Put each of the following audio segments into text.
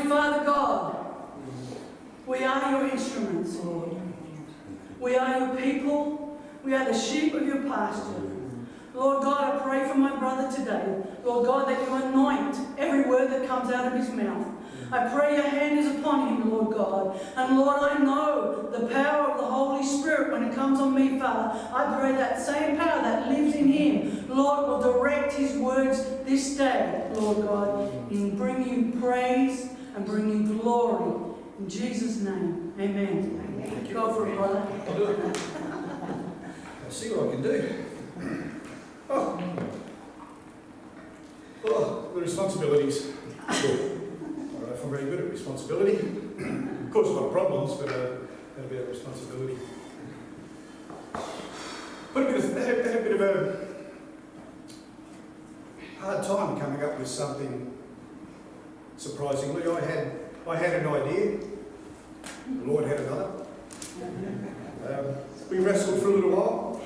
Mighty Father God, we are your instruments, Lord. We are your people. We are the sheep of your pasture. Lord God, I pray for my brother today. Lord God, that you anoint every word that comes out of his mouth. I pray your hand is upon him, Lord God. And Lord, I know the power of the Holy Spirit when it comes on me, Father. I pray that same power that lives in him, Lord, will direct his words this day, Lord God, and bring you praise and bring you glory. In Jesus' name, amen. Amen. Go for it, brother. I'll do it. I'll see what I can do. Oh, the responsibilities. I don't know if I'm very good at responsibility. Of course, a lot of problems, but had a bit of responsibility. But had a bit of a hard time coming up with something. Surprisingly, I had an idea. The Lord had another. We wrestled for a little while.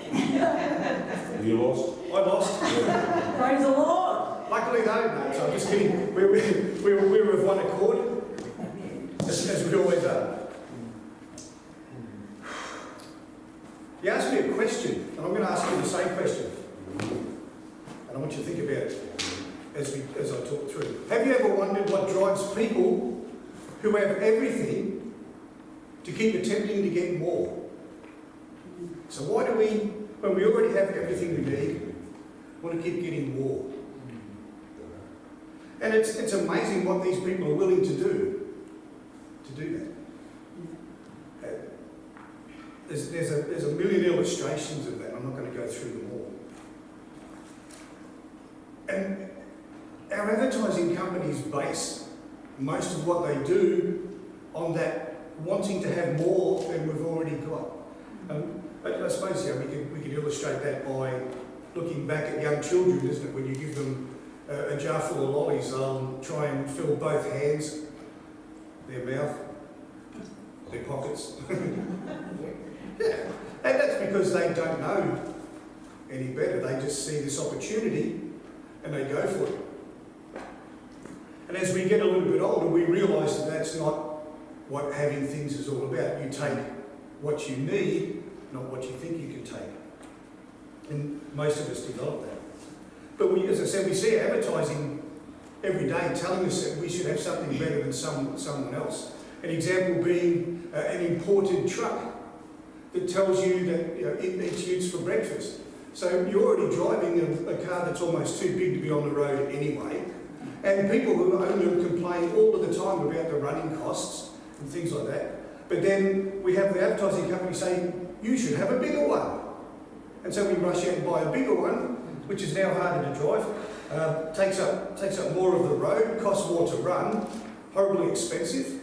You lost? I lost. Praise the Lord. Luckily, no, so I'm just kidding. We were of one accord, as we always are. You asked me a question, and I'm going to ask you the same question. And I want you to think about it as I talk through. Have you ever wondered what drives people who have everything to keep attempting to get more? So why do we, when we already have everything we need, want to keep getting more? And it's amazing what these people are willing to do that. There's a million illustrations of that. I'm not going to go through them all. And our advertising companies base most of what they do on that wanting to have more than we've already got. I suppose we could illustrate that by looking back at young children, isn't it? When you give them a jar full of lollies, they'll try and fill both hands, their mouth, their pockets. Yeah, and that's because they don't know any better. They just see this opportunity and they go for it. And as we get a little bit older, we realise that that's not what having things is all about. You take what you need, not what you think you can take. And most of us develop that. But as I said, we see advertising every day telling us that we should have something better than someone else. An example being an imported truck that tells you that it needs use for breakfast. So you're already driving a car that's almost too big to be on the road anyway. And people who own them complain all of the time about the running costs and things like that. But then we have the advertising company saying, you should have a bigger one. And so we rush out and buy a bigger one, which is now harder to drive, takes up more of the road, costs more to run, horribly expensive.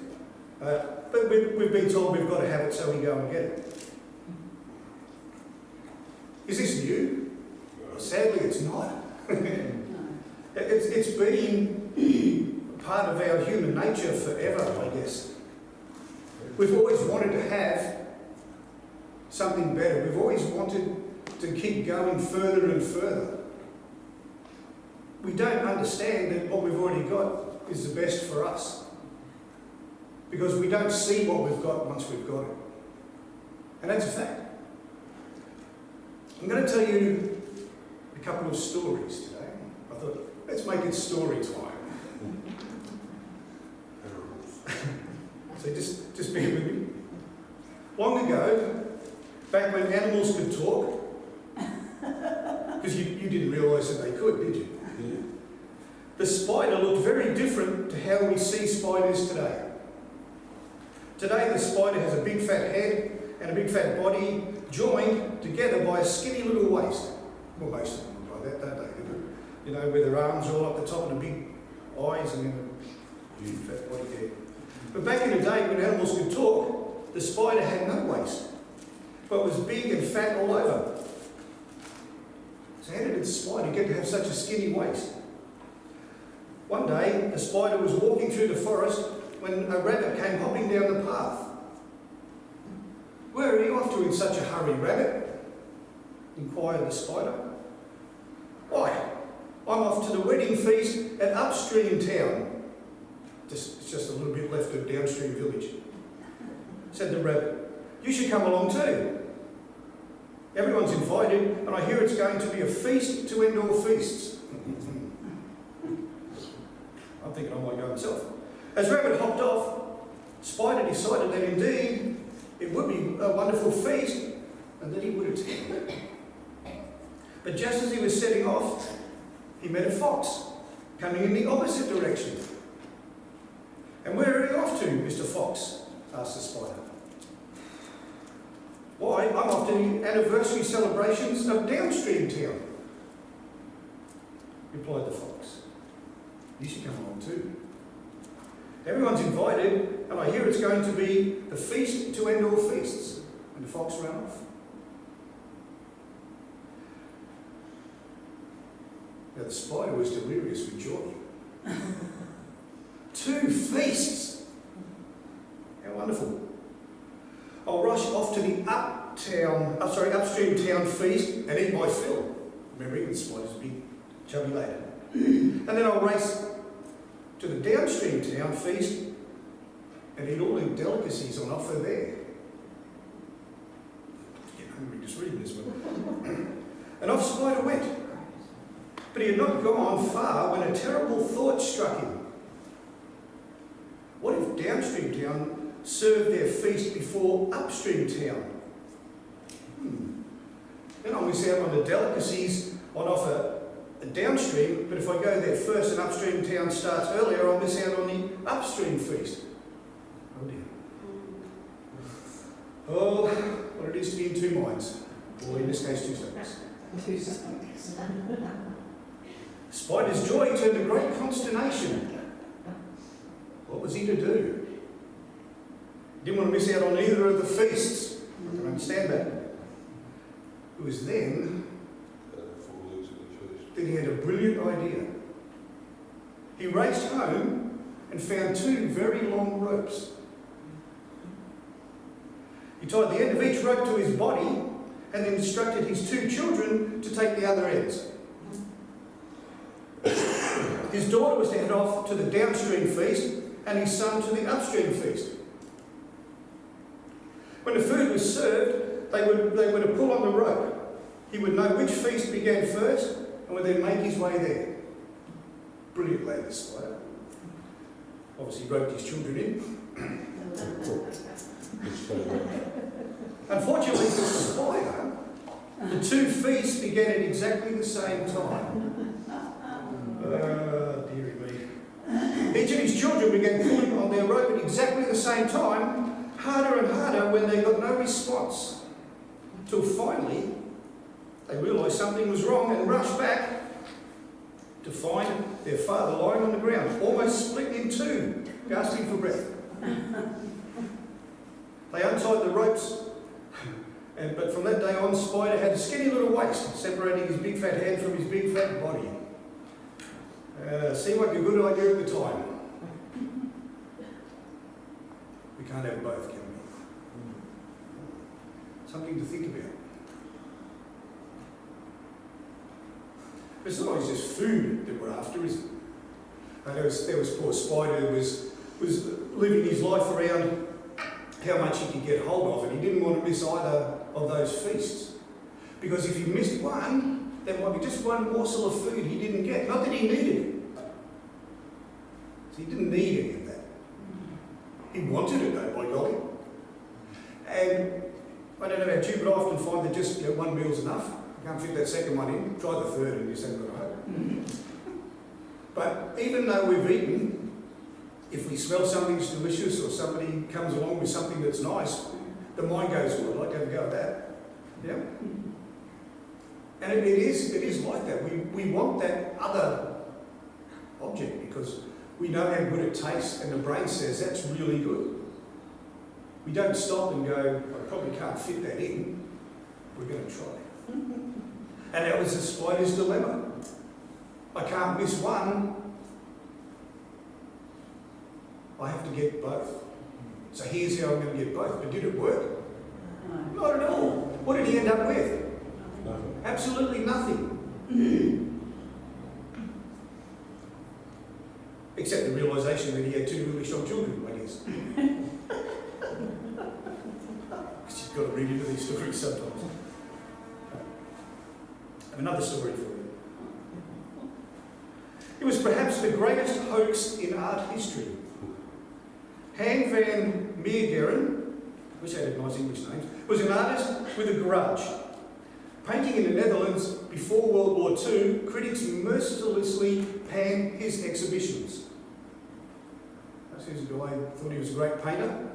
But we've been told we've got to have it, so we go and get it. Is this new? Sadly, it's not. It's been part of our human nature forever, I guess. We've always wanted to have something better. We've always wanted to keep going further and further. We don't understand that what we've already got is the best for us, because we don't see what we've got once we've got it. And that's a fact. I'm going to tell you a couple of stories today. I thought, let's make it story time. So just bear with me. Long ago, back when animals could talk, because you didn't realise that they could, did you? Yeah. The spider looked very different to how we see spiders today. Today the spider has a big fat head and a big fat body joined together by a skinny little waist. Well, most of them look like that, don't they? You know, with their arms all up the top and the big eyes and then a huge fat body there. But back in the day when animals could talk, the spider had no waist, but was big and fat all over. So how did the spider get to have such a skinny waist? One day, the spider was walking through the forest when a rabbit came hopping down the path. "Where are you off to in such a hurry, rabbit?" inquired the spider. "Why, I'm off to the wedding feast at Upstream Town." It's just a little bit left of downstream village. Said the rabbit, "You should come along too. Everyone's invited, and I hear it's going to be a feast to end all feasts." I'm thinking I might go myself. As Rabbit hopped off, Spider decided that indeed it would be a wonderful feast and that he would attend. But just as he was setting off, he met a fox coming in the opposite direction. "And where are you off to, Mr. Fox?" asked the Spider. "Why, I'm off to the anniversary celebrations of Downstream Town," replied the fox. "You should come along too. Everyone's invited, and I hear it's going to be the feast to end all feasts." And the fox ran off. Now the spider was delirious with joy. 2 feasts! How wonderful. "I'll rush off to the upstream town feast and eat my fill." Remembering the spider's a big chubby lady. "And then I'll race to the downstream town feast and eat all the delicacies on offer there." Get hungry just reading this one. And off Spider went. But he had not gone far when a terrible thought struck him. What if downstream town served their feast before upstream town? Then I'll miss out on the delicacies on offer downstream, but if I go there first and upstream town starts earlier, I'll miss out on the upstream feast. Oh dear. Oh, what it is to be in 2 minds. Or in this case, 2 stomachs. 2 stomachs. Spider's joy turned to great consternation. What was he to do? He didn't want to miss out on either of the feasts. I can understand that. It was then that he had a brilliant idea. He raced home and found 2 very long ropes. He tied the end of each rope to his body and then instructed his 2 children to take the other ends. His daughter was to head off to the downstream feast and his son to the upstream feast. When the food was served, they were to pull on the rope. He would know which feast began first and would then make his way there. Brilliant lad, this spider. Obviously roped his children in. Unfortunately for the spider, the 2 feasts began at exactly the same time. Dearie me. Each of his children began pulling on their rope at exactly the same time, harder and harder when they got no response. Till finally, they realised something was wrong and rushed back to find their father lying on the ground, almost split in 2, gasping for breath. They untied the ropes, but from that day on, Spider had a skinny little waist, separating his big fat head from his big fat body. Seemed like a good idea at the time. We can't have both, can we? Something to think about. It's not always just food that we're after, is it? There was poor Spider who was living his life around how much he could get hold of, and he didn't want to miss either of those feasts. Because if he missed one, there might be just one morsel of food he didn't get. Not that he needed it. So he didn't need any of that. He wanted it though, by golly. And I don't know about you, but I often find that just one meal's enough. You can't fit that second one in. Try the third and you just haven't got hope. But even though we've eaten, if we smell something's delicious or somebody comes along with something that's nice, the mind goes, well, I'd like to have a go at that. Yeah? And it is like that. We want that other object because we know how good it tastes and the brain says that's really good. We don't stop and go, I probably can't fit that in. We're going to try. And that was the spider's dilemma. I can't miss one. I have to get both. So here's how I'm going to get both. But did it work? No. Not at all. What did he end up with? Nothing. Absolutely nothing. Except the realisation realization that he had two really strong children, I guess. Because you've got to read into these stories sometimes. I have another story for you. It was perhaps the greatest hoax in art history. Han van Meegeren, I wish I had nice English names, was an artist with a garage. Painting in the Netherlands before World War II, critics mercilessly panned his exhibitions. This guy thought he was a great painter,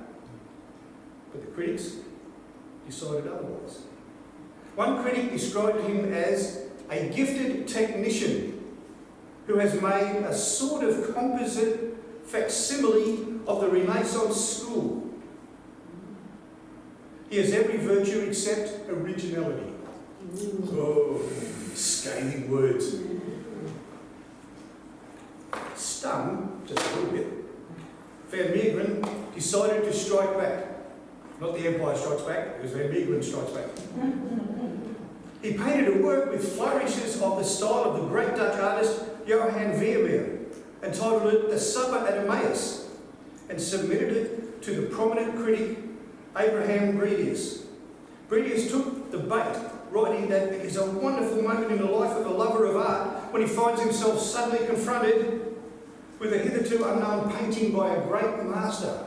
but the critics decided otherwise. One critic described him as a gifted technician who has made a sort of composite facsimile of the Renaissance school. He has every virtue except originality. Oh, scathing words. Stung, just a little bit, Van Meegeren decided to strike back. Not the Empire Strikes Back, it was Van Meegeren Strikes Back. He painted a work with flourishes of the style of the great Dutch artist Johann Vermeer, entitled it The Supper at Emmaus, and submitted it to the prominent critic Abraham Bredius. Bredius took the bait, writing that it is a wonderful moment in the life of a lover of art when he finds himself suddenly confronted with a hitherto unknown painting by a great master.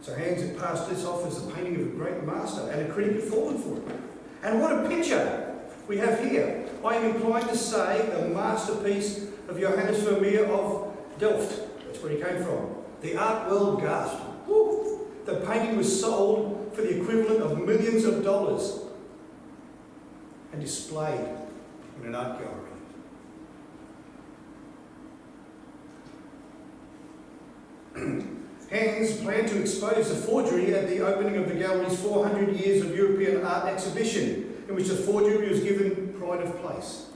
So Hans had passed this off as the painting of a great master, and a critic had fallen for it. And what a picture we have here. I am inclined to say a masterpiece of Johannes Vermeer of Delft. That's where he came from. The art world gasped. Woo! The painting was sold for the equivalent of millions of dollars and displayed in an art gallery. Hans planned to expose the forgery at the opening of the gallery's 400 Years of European Art exhibition, in which the forgery was given pride of place.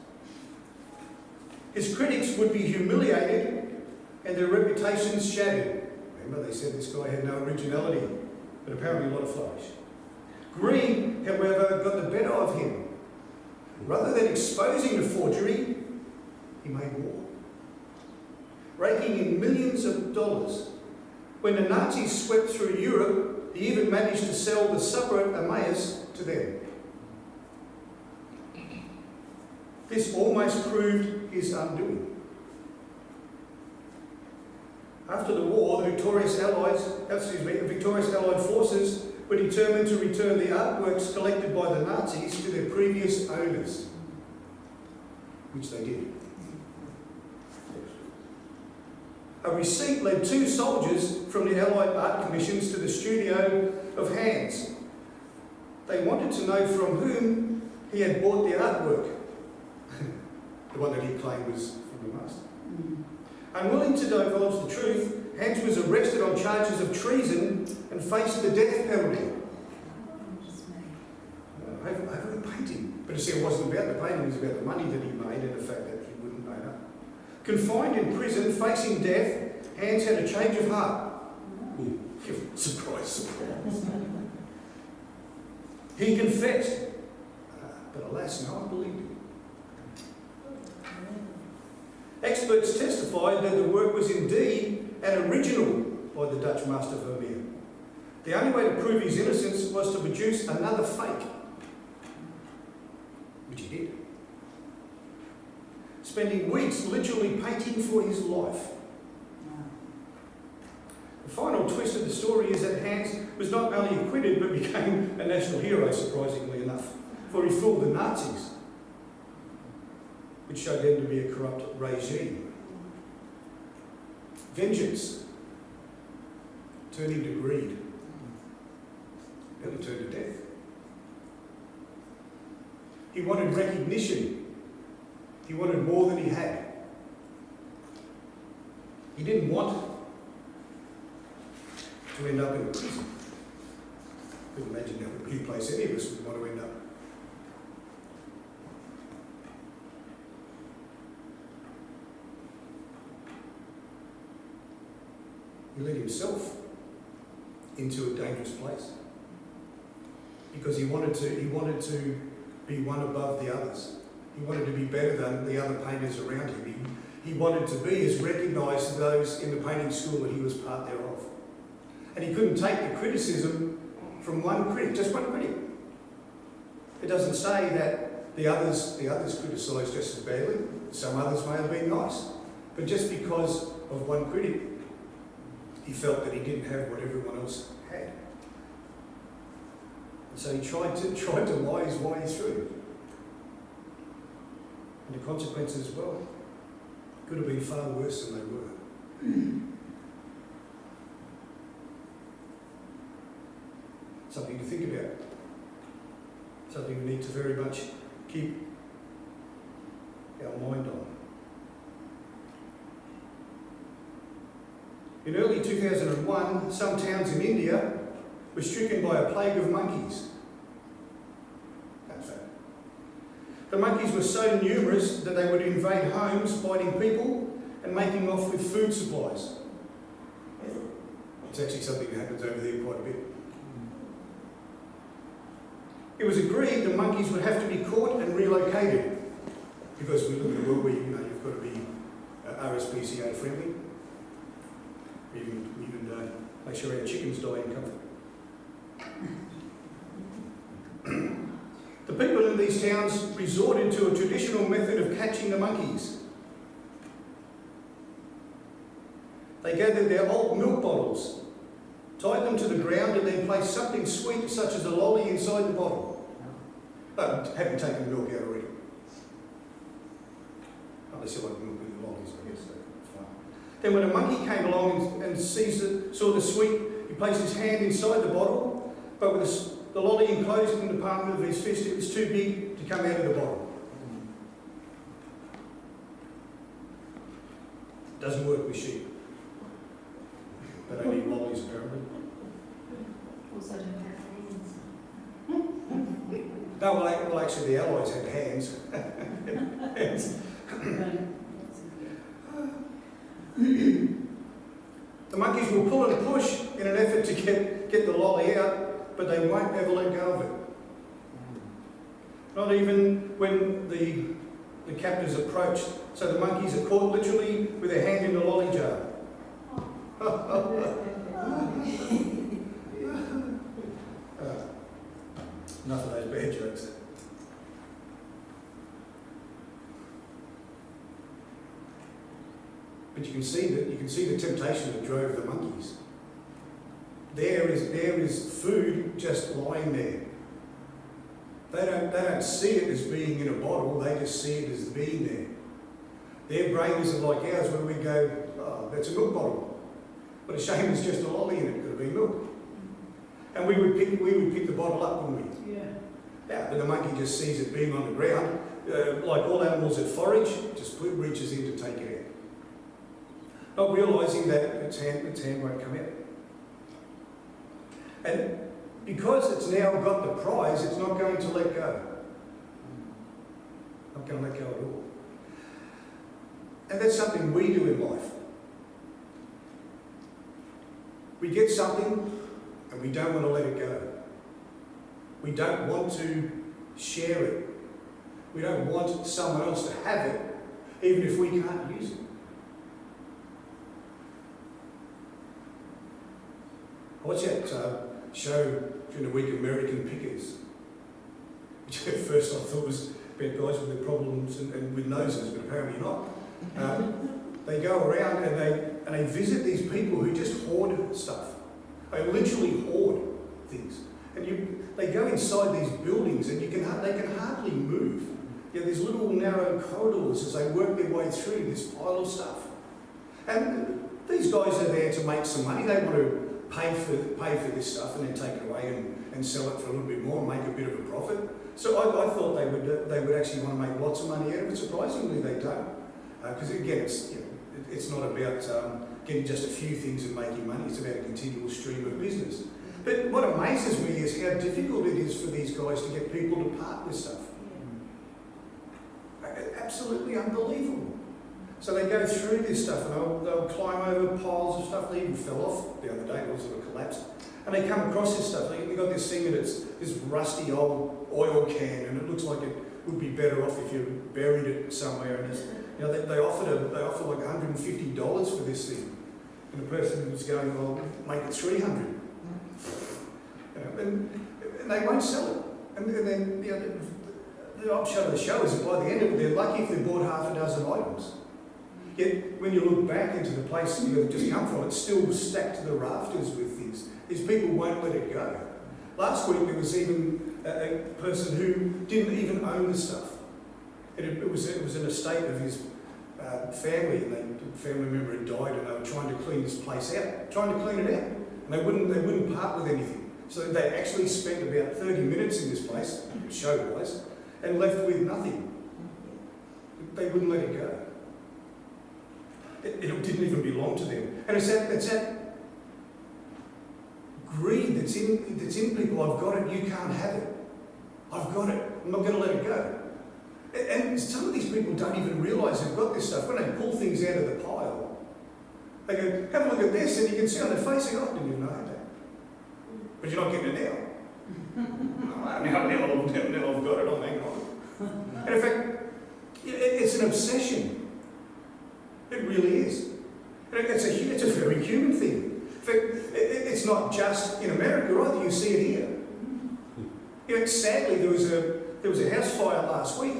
His critics would be humiliated and their reputations shattered. Remember, they said this guy had no originality, but apparently a lot of flourish. Greed, however, got the better of him. Rather than exposing the forgery, he made more, raking in millions of dollars. When the Nazis swept through Europe, he even managed to sell the Supper at Emmaus to them. This almost proved his undoing. After the war, the victorious Allied forces were determined to return the artworks collected by the Nazis to their previous owners, which they did. A receipt led two soldiers from the Allied art commissions to the studio of Hans. They wanted to know from whom he had bought the artwork, the one that he claimed was from the master. Unwilling to divulge the truth, Hans was arrested on charges of treason and faced the death penalty. Over the painting. But you see, it wasn't about the painting, it was about the money that he made and the fact that he wouldn't own up. Confined in prison, facing death, Hans had a change of heart. Surprise, surprise. He confessed, but alas, no one believed him. Experts testified that the work was indeed an original by the Dutch master Vermeer. The only way to prove his innocence was to produce another fake, which he did, spending weeks literally painting for his life. The final twist of the story is that Hans was not only acquitted but became a national hero, surprisingly enough, for he fooled the Nazis, which showed them to be a corrupt regime. Vengeance turned into greed, then it turned to death. He wanted recognition. He wanted more than he had. He didn't want to end up in a prison. I couldn't imagine that would be a place any of us would want to end up. He led himself into a dangerous place because he wanted to be one above the others. He wanted to be better than the other painters around him. he wanted to be is recognise those in the painting school that he was part thereof. And he couldn't take the criticism from one critic, just one critic. It doesn't say that the others criticised just as badly. Some others may have been nice. But just because of one critic, he felt that he didn't have what everyone else had. And so he tried to lie his way through. And the consequences, well, could have been far worse than they were. Something to think about. Something we need to very much keep our mind on. In early 2001, some towns in India were stricken by a plague of monkeys. That's it. The monkeys were so numerous that they would invade homes, biting people and making off with food supplies. It's actually something that happens over there quite a bit. It was agreed the monkeys would have to be caught and relocated, because we live in a world where you've got to be RSPCA friendly. Even make sure our chickens die in comfort. The people in these towns resorted to a traditional method of catching the monkeys. They gathered their old milk bottles, tied them to the ground, and then placed something sweet such as a lolly inside the bottle. Haven't taken the milk out already. Unless you like milk with the lollies, I guess that's fine. Then when a monkey came along and saw the sweet, he placed his hand inside the bottle, but with the lolly enclosed in the palm of his fist, it was too big to come out of the bottle. Doesn't work with sheep. They don't eat lollies apparently. Also don't have hands. No, well actually the Allies had hands. The monkeys will pull and push in an effort to get the lolly out, but they won't ever let go of it. Not even when the captors approach. So the monkeys are caught literally with their hand in the lolly jar. Enough of those bad jokes. But you can see the temptation that drove the monkeys. There is food just lying there. They don't see it as being in a bottle, they just see it as being there. Their brain isn't like ours where we go, oh, that's a milk bottle. What a shame, it's just a lolly in it, could have been milk. And we would pick the bottle up, wouldn't we? Yeah. Yeah, but the monkey just sees it being on the ground. Like all animals that forage, just reaches in to take it out. Not realising that its hand won't come out. And because it's now got the prize, it's not going to let go. Not going to let go at all. And that's something we do in life. We get something and we don't want to let it go. We don't want to share it. We don't want someone else to have it, even if we can't use it. I watched that show during the week, American Pickers, which at first I thought was about guys with their problems and with noses, but apparently not. They go around and they visit these people who just hoard stuff. They literally hoard things. And they go inside these buildings and they can hardly move. There's little narrow corridors as they work their way through this pile of stuff. And these guys are there to make some money. They want to pay for this stuff and then take it away and sell it for a little bit more and make a bit of a profit. So I thought they would actually want to make lots of money out of it. Surprisingly, they don't. Because again, it's not about getting just a few things and making money. It's about a continual stream of business. But what amazes me is how difficult it is for these guys to get people to part with stuff. Absolutely unbelievable. So they go through this stuff and they'll climb over piles of stuff. They even fell off the other day, it sort of collapsed. And they come across this stuff. They've got this thing and it's this rusty old oil can and it looks like it would be better off if you buried it somewhere. And You know, they offer like $150 for this thing, and the person was going, well, make it $300. You know, and they won't sell it. And then you know, the upshot of the show is that by the end of it, they're lucky if they bought half a dozen items. Yet when you look back into the place that you've just come from, it's still stacked to the rafters with things. These people won't let it go. Last week there was even a person who didn't even own the stuff. It was an estate of his family, and the family member had died, and they were trying to clean this place out, trying to clean it out, and they wouldn't part with anything. So they actually spent about 30 minutes in this place, show-wise, and left with nothing. They wouldn't let it go. It didn't even belong to them. And it's that greed that's in people. I've got it, you can't have it. I've got it, I'm not going to let it go. And some of these people don't even realise they've got this stuff. When they pull things out of the pile, they go, have a look at this, and you can see on their face, they go, I didn't even know that. But you're not getting it now. now I've got it, I'm hanging on. And in fact, it's an obsession. It really is. And it's a very human thing. In fact, it's not just in America either, you see it here. You know, sadly, there was a house fire last week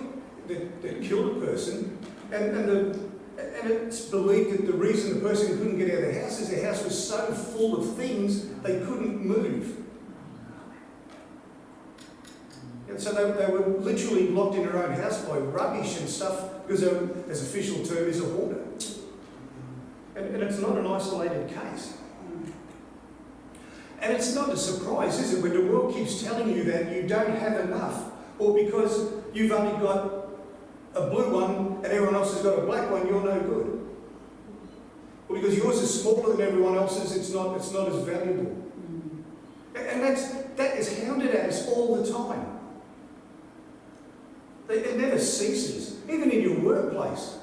that killed a person, and it's believed that the reason the person couldn't get out of the house is the house was so full of things they couldn't move. And so they were literally locked in their own house by rubbish and stuff, because as official term is a hoarder. And it's not an isolated case. And it's not a surprise, is it, when the world keeps telling you that you don't have enough, or because you've only got a blue one and everyone else has got a black one, you're no good. Or because yours is smaller than everyone else's, it's not as valuable. And that is hounded at us all the time. It never ceases, even in your workplace.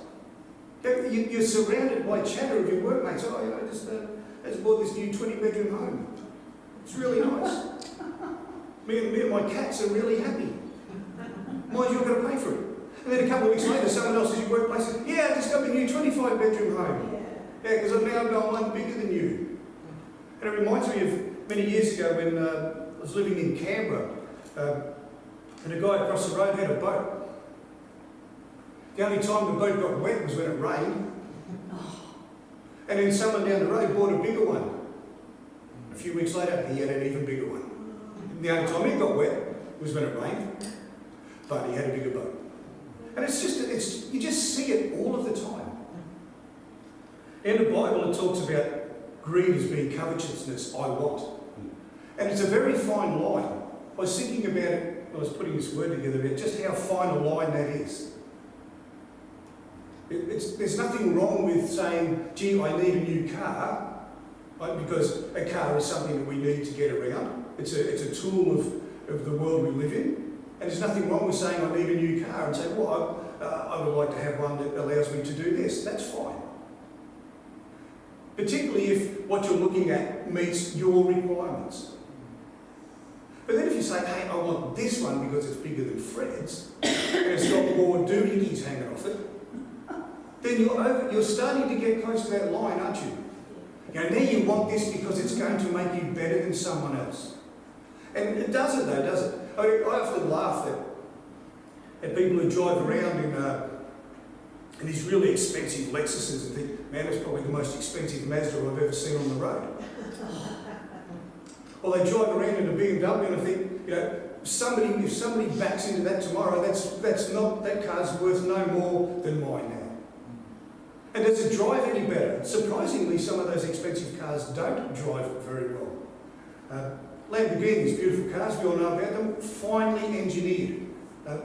You're surrounded by chatter of your workmates. Oh, you know, I just bought this new 20-bedroom home. It's really nice. Me and my cats are really happy. Mind you, I've got to pay for it. And then a couple of weeks later, someone else at your workplace says, yeah, I just got the new 25-bedroom home. Yeah, because I've now got one bigger than you. And it reminds me of many years ago when I was living in Canberra, and a guy across the road had a boat. The only time the boat got wet was when it rained. And then someone down the road bought a bigger one. A few weeks later, he had an even bigger one. And the only time it got wet was when it rained, but he had a bigger boat. And you just see it all of the time. In the Bible, it talks about greed as being covetousness, I want. And it's a very fine line. I was thinking about it when I was putting this word together, about just how fine a line that is. There's nothing wrong with saying, gee, I need a new car, right? Because a car is something that we need to get around. It's a tool of the world we live in. And there's nothing wrong with saying I need a new car and say, well, I would like to have one that allows me to do this. That's fine. Particularly if what you're looking at meets your requirements. But then if you say, hey, I want this one because it's bigger than Fred's, and it's got more doohickeys hanging off it, then you're starting to get close to that line, aren't you? You know, now you want this because it's going to make you better than someone else. And it doesn't though, does it? I often laugh at people who drive around in these really expensive Lexuses and think, man, that's probably the most expensive Mazda I've ever seen on the road. Or they drive around in a BMW and I think, you know, if somebody backs into that tomorrow, that car's worth no more than mine now. And does it drive any better? Surprisingly, some of those expensive cars don't drive very well. Lamborghinis, beautiful cars, we all know about them, finely engineered,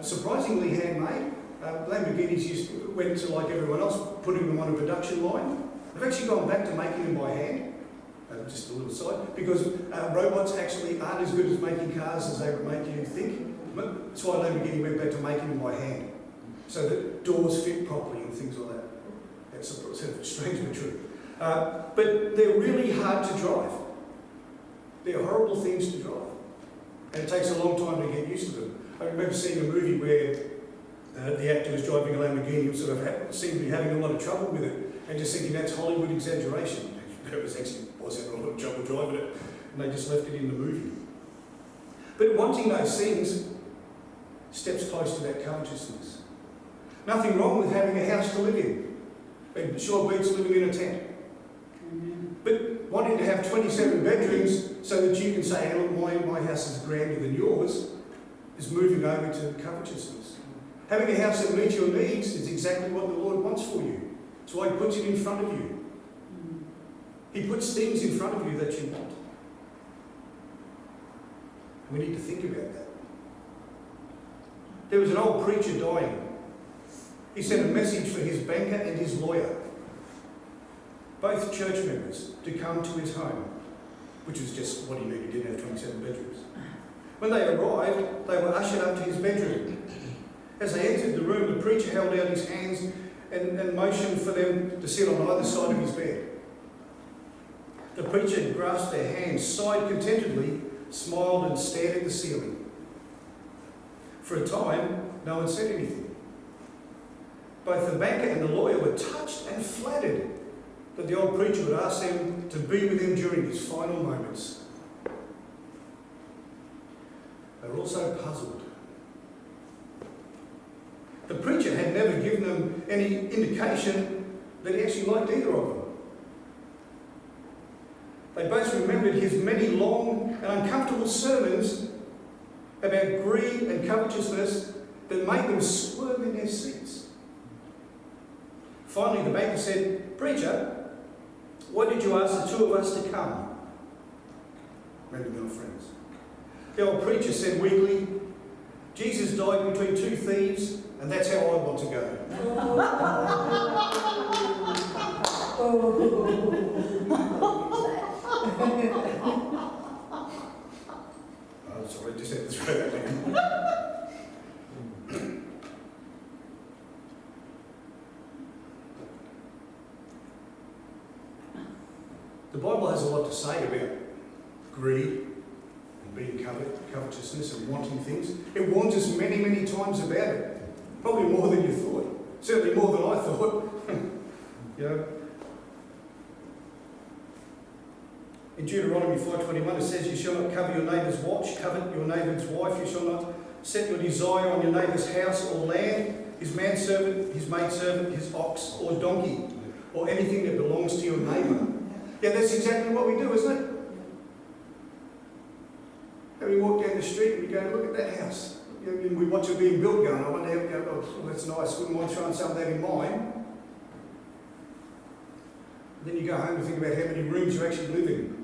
surprisingly handmade. Lamborghinis went to, like everyone else, putting them on a production line. They've actually gone back to making them by hand, just a little side, because robots actually aren't as good as making cars as they would make you think. That's why Lamborghini went back to making them by hand, so that doors fit properly and things like that. That's strange but true. But they're really hard to drive. They're horrible things to drive. And it takes a long time to get used to them. I remember seeing a movie where The actor was driving a Lamborghini and sort of seemed to be having a lot of trouble with it, and just thinking that's Hollywood exaggeration. It was having a lot of trouble driving it, and they just left it in the movie. But wanting those things steps close to that covetousness. Nothing wrong with having a house to live in. It sure beats living in a tent. But wanting to have 27 bedrooms so that you can say, hey, look, my house is grander than yours, is moving over to covetousness. Having a house that meets your needs is exactly what the Lord wants for you. That's why He puts it in front of you. He puts things in front of you that you want. We need to think about that. There was an old preacher dying. He sent a message for his banker and his lawyer, both church members, to come to his home, which was just what he needed. He didn't have 27 bedrooms. When they arrived, they were ushered up to his bedroom. As they entered the room, the preacher held out his hands and motioned for them to sit on either side of his bed. The preacher grasped their hands, sighed contentedly, smiled and stared at the ceiling. For a time, no one said anything. Both the banker and the lawyer were touched and flattered that the old preacher would ask them to be with him during his final moments. They were also puzzled. The preacher had never given them any indication that he actually liked either of them. They both remembered his many long and uncomfortable sermons about greed and covetousness that made them squirm in their seats. Finally, the banker said, "Preacher, why did you ask the two of us to come?" Maybe they were friends. The old preacher said weakly, "Jesus died between two thieves, and that's how I want to go." Oh, sorry, I just had to throw that in. The Bible has a lot to say about greed and being covetousness and wanting things. It warns us many, many times about it. Probably more than you thought. Certainly more than I thought. You know. In Deuteronomy 5:21 it says, "You shall not covet your neighbour's watch, covet your neighbour's wife. You shall not set your desire on your neighbour's house or land, his manservant, his maidservant, his ox or donkey, or anything that belongs to your neighbour." Yeah, that's exactly what we do, isn't it? And we walk down the street and we go, "Look at that house." You know, and we watch it being built going, "I wonder how we go, oh, that's nice, wouldn't mind trying some of that in mine." And then you go home and think about how many rooms you actually live in.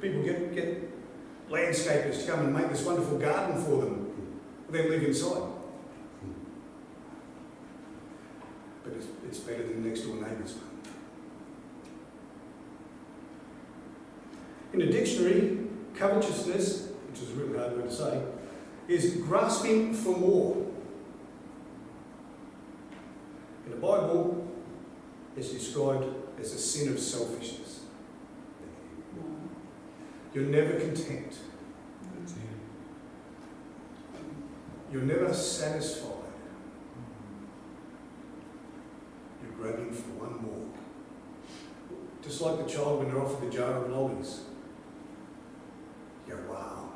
People get landscapers to come and make this wonderful garden for them, then live inside. But it's better than next door neighbours. In a dictionary, covetousness, which is a really hard word to say, is grasping for more. In the Bible, it's described as a sin of selfishness. You're never content. You're never satisfied. You're grabbing for one more. Just like the child when they're offered the jar of lollies. You go, "Wow,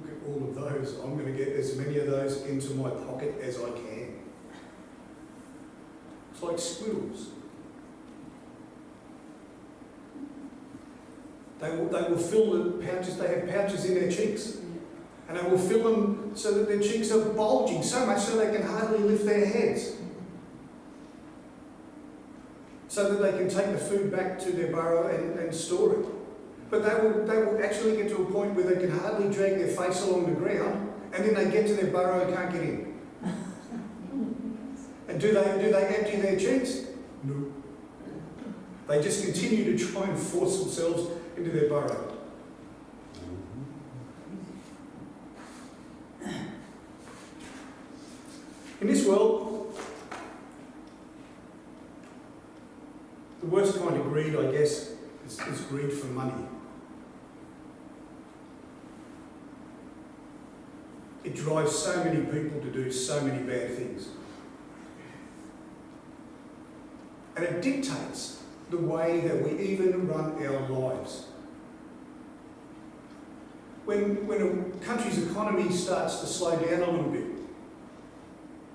look at all of those. I'm going to get as many of those into my pocket as I can." It's like squirrels. They will fill the pouches. They have pouches in their cheeks. And they will fill them so that their cheeks are bulging so much so they can hardly lift their heads. So that they can take the food back to their burrow and store it. But they will actually get to a point where they can hardly drag their face along the ground, and then they get to their burrow and can't get in. And do they empty their cheeks? No. They just continue to try and force themselves into their burrow. In this world, the worst kind of greed, I guess, is greed for money. drives so many people to do so many bad things. And it dictates the way that we even run our lives. When a country's economy starts to slow down a little bit,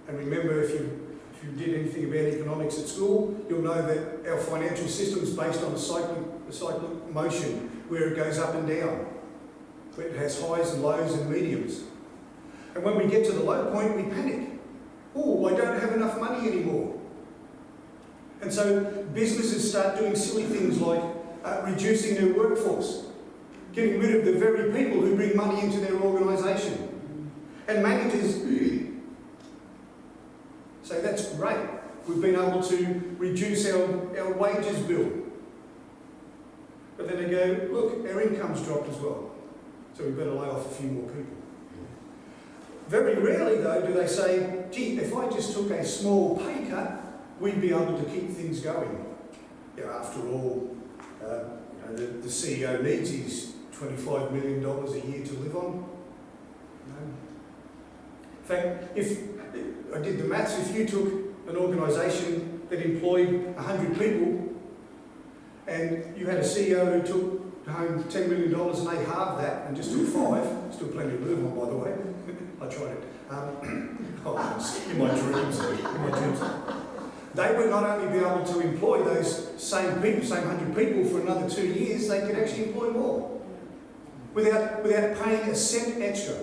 and remember, if you did anything about economics at school, you'll know that our financial system is based on a cyclic motion where it goes up and down. It has highs and lows and mediums. And when we get to the low point, we panic. Oh, I don't have enough money anymore. And so businesses start doing silly things like reducing their workforce, getting rid of the very people who bring money into their organisation. And managers say, that's great. We've been able to reduce our wages bill. But then they go, look, our income's dropped as well. So we better lay off a few more people. Very rarely, though, do they say, gee, if I just took a small pay cut, we'd be able to keep things going. After all, the CEO needs his $25 million a year to live on. In fact, if I did the maths, if you took an organisation that employed 100 people and you had a CEO who took home $10 million and they halved that and just took 5, still plenty to live on, by the way. I tried it. In my dreams. They would not only be able to employ those same 100 people for another 2 years, they could actually employ more without paying a cent extra.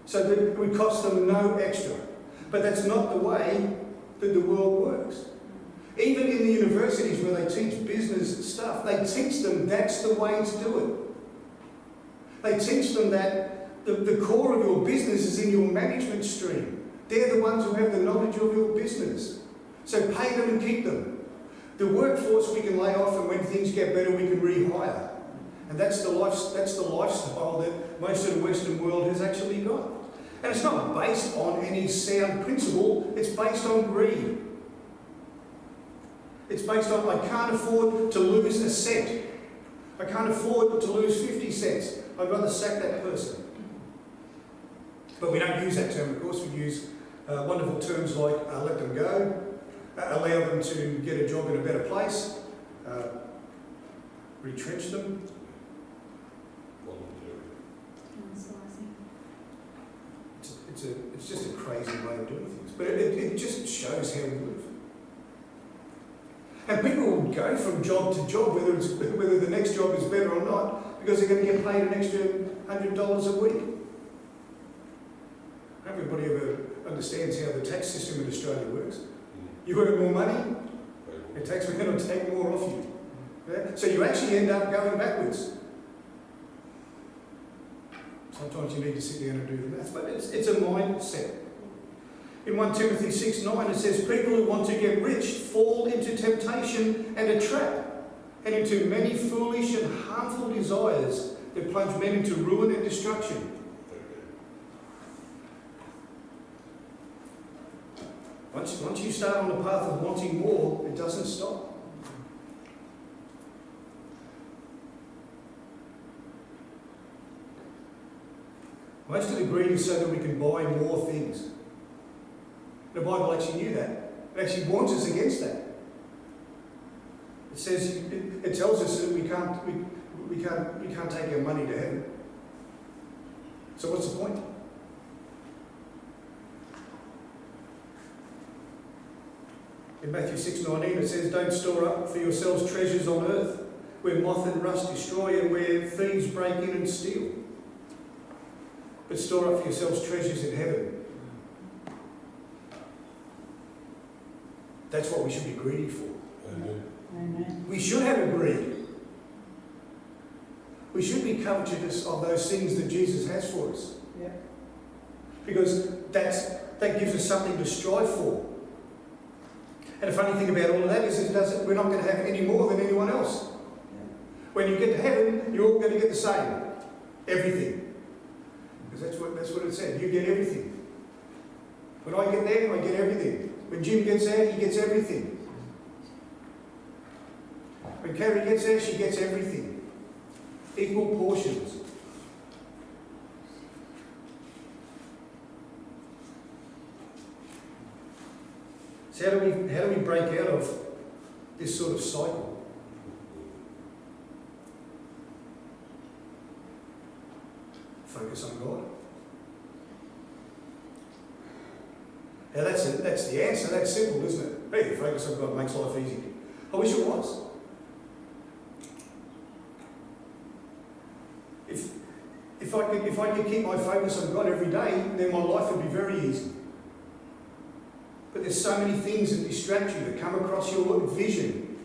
So that it would cost them no extra. But that's not the way that the world works. Even in the universities where they teach business stuff, they teach them that's the way to do it. They teach them that the core of your business is in your management stream. They're the ones who have the knowledge of your business. So pay them and keep them. The workforce we can lay off, and when things get better we can rehire. And that's the lifestyle that most of the Western world has actually got. And it's not based on any sound principle, it's based on greed. It's based on, I can't afford to lose a cent. I can't afford to lose 50 cents. I'd rather sack that person. But we don't use that term, of course. We use wonderful terms like let them go, allow them to get a job in a better place, retrench them. It's just a crazy way of doing things. But it just shows how we live. And people will go from job to job, whether the next job is better or not, because they're going to get paid an extra $100 a week. Everybody ever understands how the tax system in Australia works. You earn more money, the tax we're going to take more off you. Yeah? So you actually end up going backwards. Sometimes you need to sit down and do the maths, but it's a mindset. In 1 Timothy 6:9 it says, people who want to get rich fall into temptation and a trap, and into many foolish and harmful desires that plunge men into ruin and destruction. Once you start on the path of wanting more, it doesn't stop. Most of the greed is so that we can buy more things. The Bible actually knew that. It actually warns us against that. It says, it tells us that we can't take our money to heaven. So what's the point? In Matthew 6:19 it says, don't store up for yourselves treasures on earth, where moth and rust destroy and where thieves break in and steal. But store up for yourselves treasures in heaven. That's what we should be greedy for. Amen. We should have a greed. We should be covetous of those things that Jesus has for us. Yeah. Because that gives us something to strive for. And the funny thing about all of that is we're not going to have any more than anyone else. When you get to heaven, you're all going to get the same. Everything. Because that's what it said. You get everything. When I get there, I get everything. When Jim gets there, he gets everything. When Carrie gets there, she gets everything. Equal portions. So how do we break out of this sort of cycle? Focus on God. Now that's the answer. That's simple, isn't it? Hey, focus on God makes life easy. I wish it was. If I could keep my focus on God every day, then my life would be very easy. But there's so many things that distract you, that come across your vision.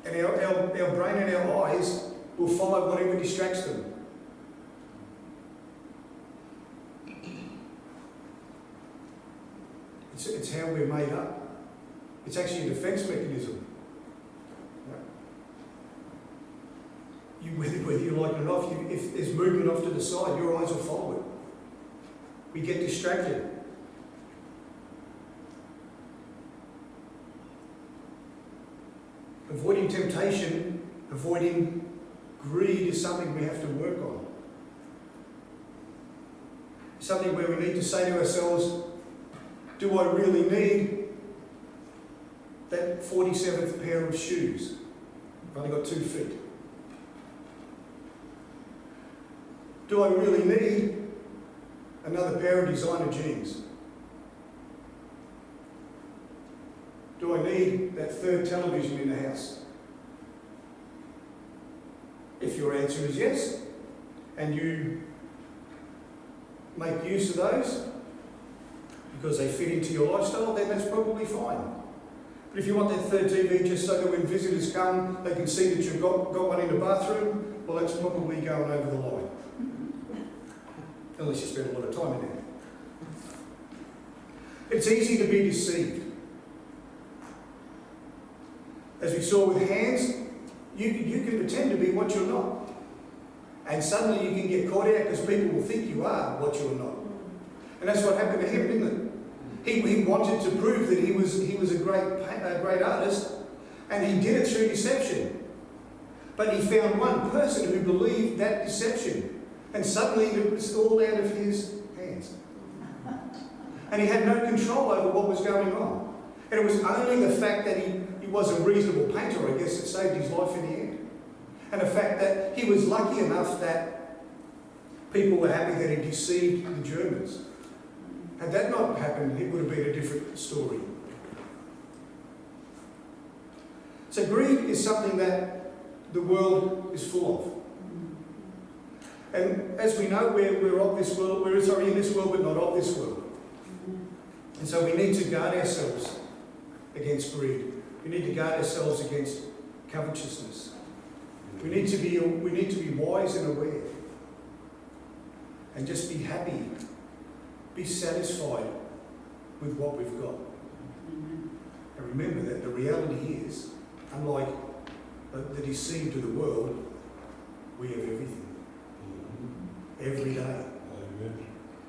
And our brain and our eyes will follow whatever distracts them. It's how we're made up. It's actually a defence mechanism. Whether you like it or not, if there's movement off to the side, your eyes will follow it. We get distracted. Avoiding temptation, avoiding greed is something we have to work on. Something where we need to say to ourselves, do I really need that 47th pair of shoes? I've only got 2 feet. Do I really need another pair of designer jeans? Do I need that 3rd television in the house? If your answer is yes, and you make use of those because they fit into your lifestyle, then that's probably fine. But if you want that 3rd TV just so that when visitors come, they can see that you've got one in the bathroom, well, that's probably going over the line. Unless you spend a lot of time in there. It's easy to be deceived. As we saw with hands, you can pretend to be what you're not. And suddenly you can get caught out because people will think you are what you're not. And that's what happened to him, didn't it? He wanted to prove that he was a great artist, and he did it through deception. But he found one person who believed that deception. And suddenly it was all out of his hands. And he had no control over what was going on. And it was only the fact that he was a reasonable painter, I guess, that saved his life in the end. And the fact that he was lucky enough that people were happy that he deceived the Germans. Had that not happened, it would have been a different story. So greed is something that the world is full of. And as we know, we're of this world, we're in this world, but not of this world. And so we need to guard ourselves against greed. We need to guard ourselves against covetousness. We need to be wise and aware. And just be happy. Be satisfied with what we've got. And remember that the reality is, unlike the deceived of the world, we have everything. Every day.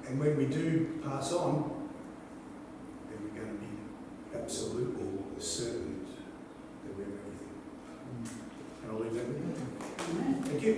And when we do pass on, then we're going to be absolutely certain that we have everything. And I'll leave that with you. Thank you.